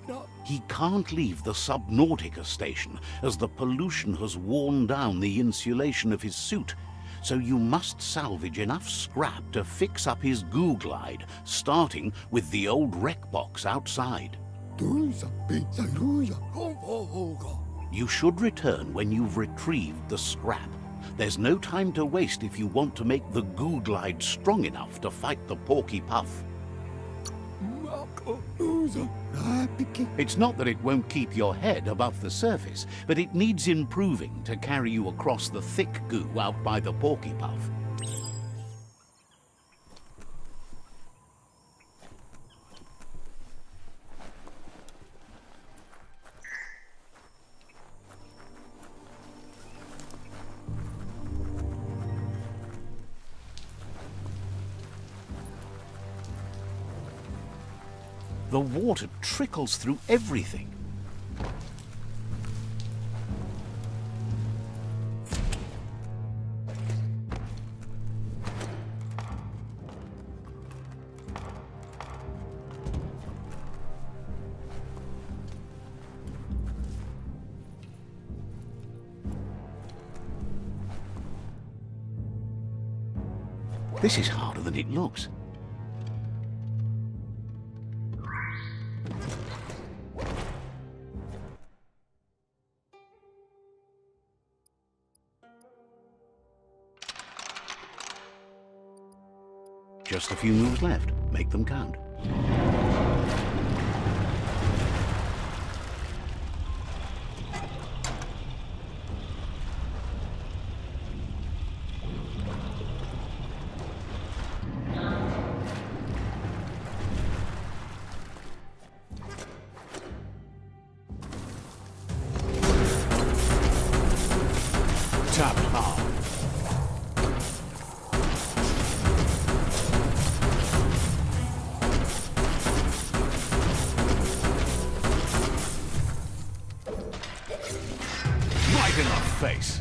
na. He can't leave the Subnautica station as the pollution has worn down the insulation of his suit, so you must salvage enough scrap to fix up his goo glide, starting with the old wreck box outside. Tu sabi saruya hoga. You should return when you've retrieved the scrap. There's no time to waste if you want to make the goo glide strong enough to fight the Porky Puff. It's not that it won't keep your head above the surface, but it needs improving to carry you across the thick goo out by the Porky Puff. The water trickles through everything. This is harder than it looks. Just a few moves left. Make them count. Tap hard. Right in the face.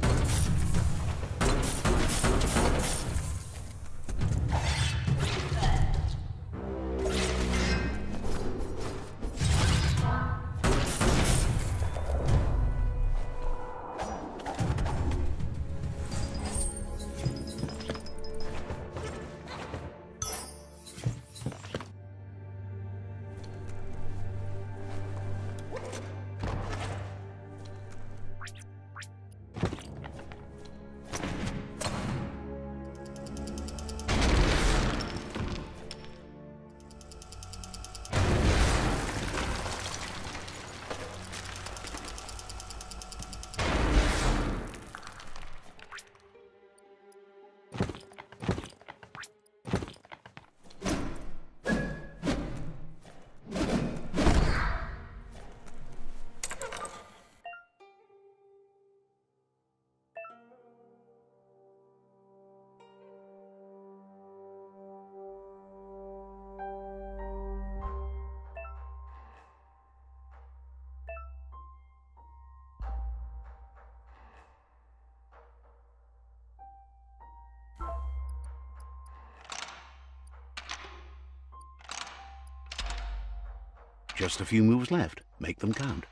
Just a few moves left. Make them count.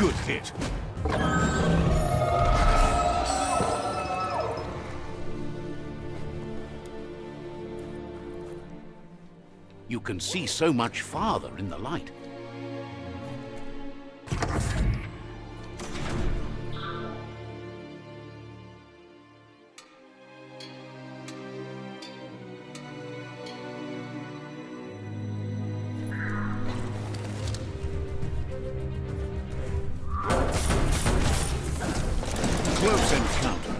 Good hit. You can see so much farther in the light. Close encounter.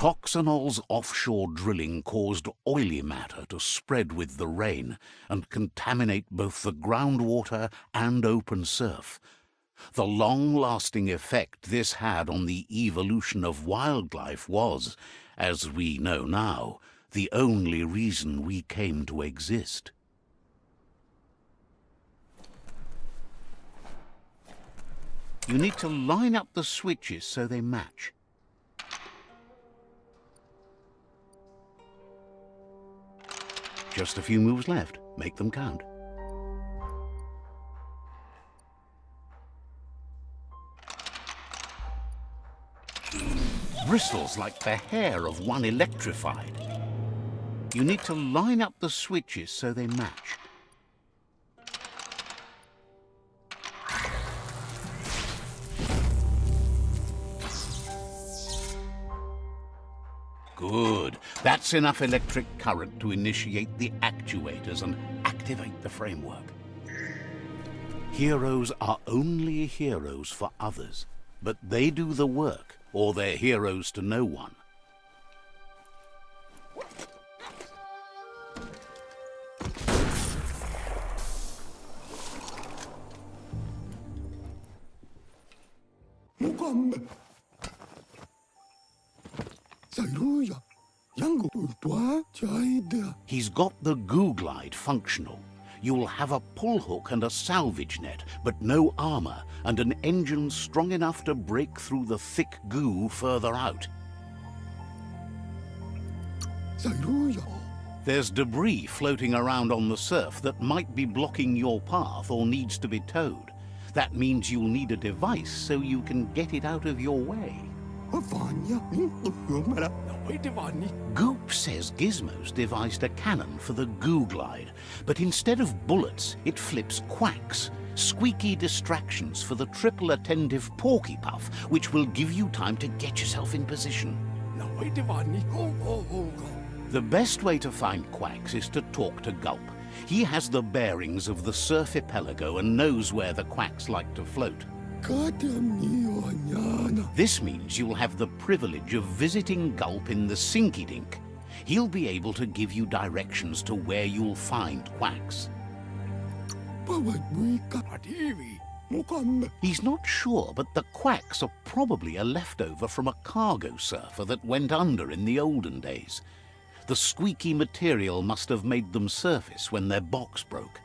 Toxanol's offshore drilling caused oily matter to spread with the rain and contaminate both the groundwater and open surf. The long-lasting effect this had on the evolution of wildlife was, as we know now, the only reason we came to exist. You need to line up the switches so they match. Just a few moves left. Make them count. Bristles like the hair of one electrified. You need to line up the switches so they match. Good. That's enough electric current to initiate the actuators and activate the framework. Heroes are only heroes for others, but they do the work, or they're heroes to no one. He's got the goo glide functional. You'll have a pull hook and a salvage net, but no armor, and an engine strong enough to break through the thick goo further out. There's debris floating around on the surf that might be blocking your path or needs to be towed. That means you'll need a device so you can get it out of your way. Goop says Gizmo's devised a cannon for the goo glide, but instead of bullets, it flips quacks, squeaky distractions for the triple attentive porky puff, which will give you time to get yourself in position. The best way to find quacks is to talk to Gulp. He has the bearings of the surf archipelago and knows where the quacks like to float. This means you'll have the privilege of visiting Gulp in the Sinky Dink. He'll be able to give you directions to where you'll find quacks. Mukande. He's not sure, but the quacks are probably a leftover from a cargo surfer that went under in the olden days. The squeaky material must have made them surface when their box broke.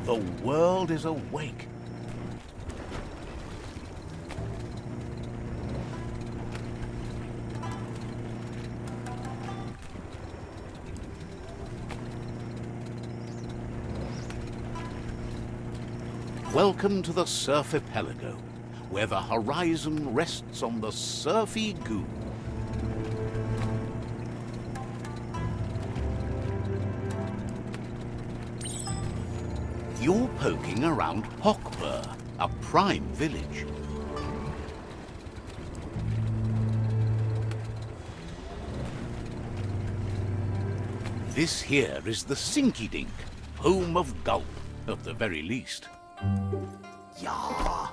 The world is awake. Welcome to the Surfipelago, where the horizon rests on the surfy goo. You're poking around Hockbur, a prime village. This here is the Sinky Dink, home of Gulp, at the very least. Yeah.